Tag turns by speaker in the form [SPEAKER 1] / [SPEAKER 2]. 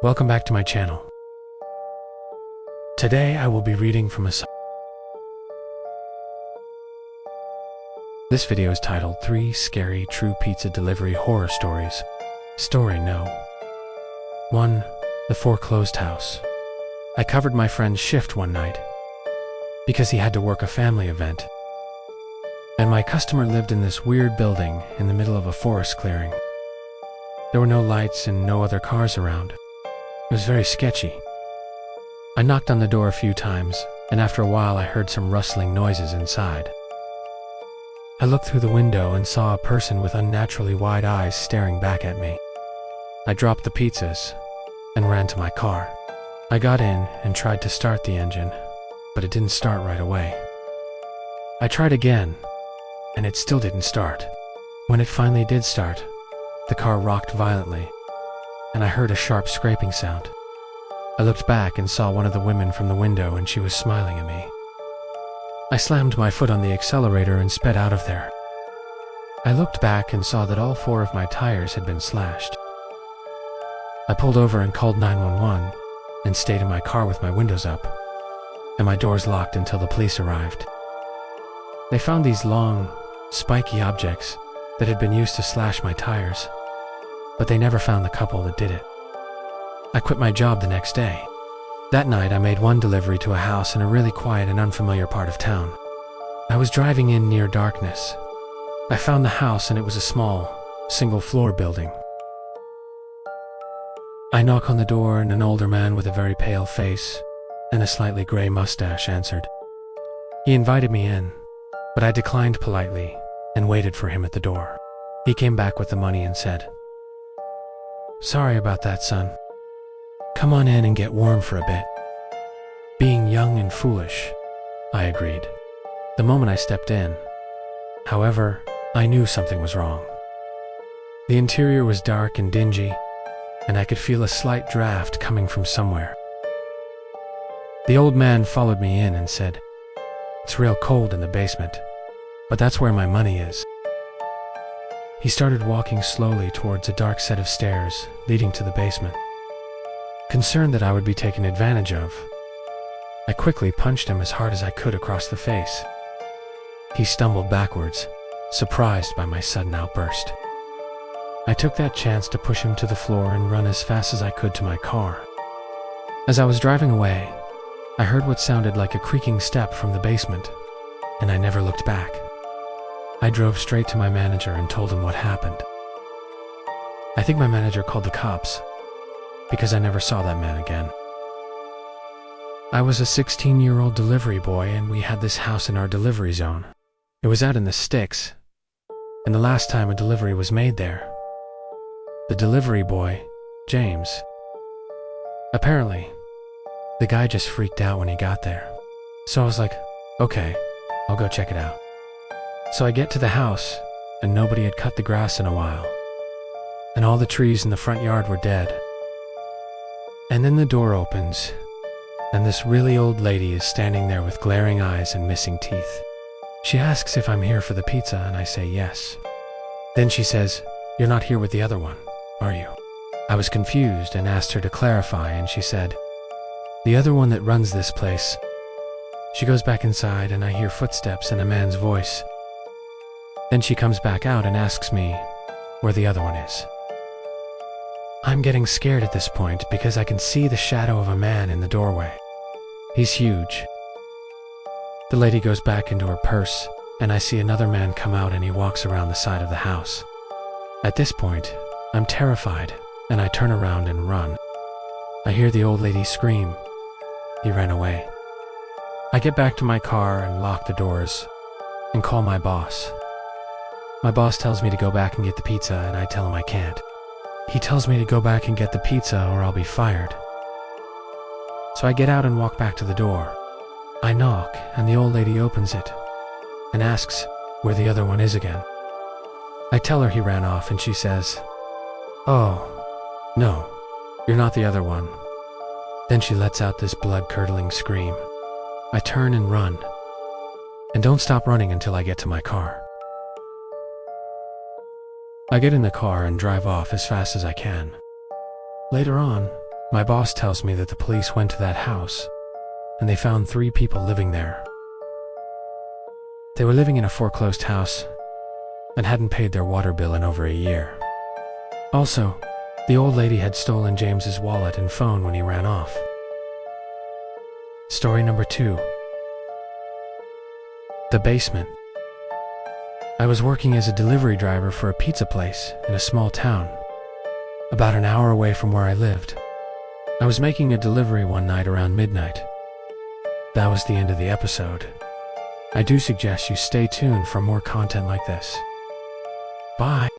[SPEAKER 1] Welcome back to my channel. Today I will be reading from a This video is titled 3 Scary True Pizza Delivery Horror Stories. Story No. 1. The Foreclosed House. I covered my friend's shift one night because he had to work a family event, and my customer lived in this weird building in the middle of a forest clearing. There were no lights and no other cars around. It was very sketchy. I knocked on the door a few times, and after a while I heard some rustling noises inside. I looked through the window and saw a person with unnaturally wide eyes staring back at me. I dropped the pizzas and ran to my car. I got in and tried to start the engine, but it didn't start right away. I tried again, and it still didn't start. When it finally did start, the car rocked violently, and I heard a sharp scraping sound. I looked back and saw one of the women from the window, and she was smiling at me. I slammed my foot on the accelerator and sped out of there. I looked back and saw that all 4 of my tires had been slashed. I pulled over and called 911 and stayed in my car with my windows up and my doors locked until the police arrived. They found these long, spiky objects that had been used to slash my tires, but they never found the couple that did it. I quit my job the next day. That night I made one delivery to a house in a really quiet and unfamiliar part of town. I was driving in near darkness. I found the house, and it was a small, single-floor building. I knock on the door, and an older man with a very pale face and a slightly gray mustache answered. He invited me in, but I declined politely and waited for him at the door. He came back with the money and said, "Sorry about that, son. Come on in and get warm for a bit." Being young and foolish, I agreed. The moment I stepped in, however, I knew something was wrong. The interior was dark and dingy, and I could feel a slight draft coming from somewhere. The old man followed me in and said, "It's real cold in the basement, but that's where my money is." He started walking slowly towards a dark set of stairs leading to the basement. Concerned that I would be taken advantage of, I quickly punched him as hard as I could across the face. He stumbled backwards, surprised by my sudden outburst. I took that chance to push him to the floor and run as fast as I could to my car. As I was driving away, I heard what sounded like a creaking step from the basement, and I never looked back. I drove straight to my manager and told him what happened. I think my manager called the cops, because I never saw that man again. I was a 16-year-old delivery boy, and we had this house in our delivery zone. It was out in the sticks, and the last time a delivery was made there, the delivery boy, James, apparently, the guy just freaked out when he got there. So I was like, okay, I'll go check it out. So I get to the house, and nobody had cut the grass in a while, and all the trees in the front yard were dead. And then the door opens, and this really old lady is standing there with glaring eyes and missing teeth. She asks if I'm here for the pizza, and I say yes. Then she says, "You're not here with the other one, are you?" I was confused and asked her to clarify, and she said, "The other one that runs this place." She goes back inside, and I hear footsteps and a man's voice. Then she comes back out and asks me where the other one is. I'm getting scared at this point because I can see the shadow of a man in the doorway. He's huge. The lady goes back into her purse, and I see another man come out, and he walks around the side of the house. At this point, I'm terrified, and I turn around and run. I hear the old lady scream. He ran away. I get back to my car and lock the doors and call my boss. My boss tells me to go back and get the pizza, and I tell him I can't. He tells me to go back and get the pizza or I'll be fired. So I get out and walk back to the door. I knock, and the old lady opens it and asks where the other one is again. I tell her he ran off, and she says, "Oh, no, you're not the other one." Then she lets out this blood-curdling scream. I turn and run, and don't stop running until I get to my car. I get in the car and drive off as fast as I can. Later on, My boss tells me that the police went to that house and they found 3 people living there. They were living in a foreclosed house and hadn't paid their water bill in over a year. Also, the old lady had stolen James's wallet and phone when he ran off. Story number 2. The basement. I was working as a delivery driver for a pizza place in a small town, about an hour away from where I lived. I was making a delivery one night around midnight. That was the end of the episode. I do suggest you stay tuned for more content like this. Bye.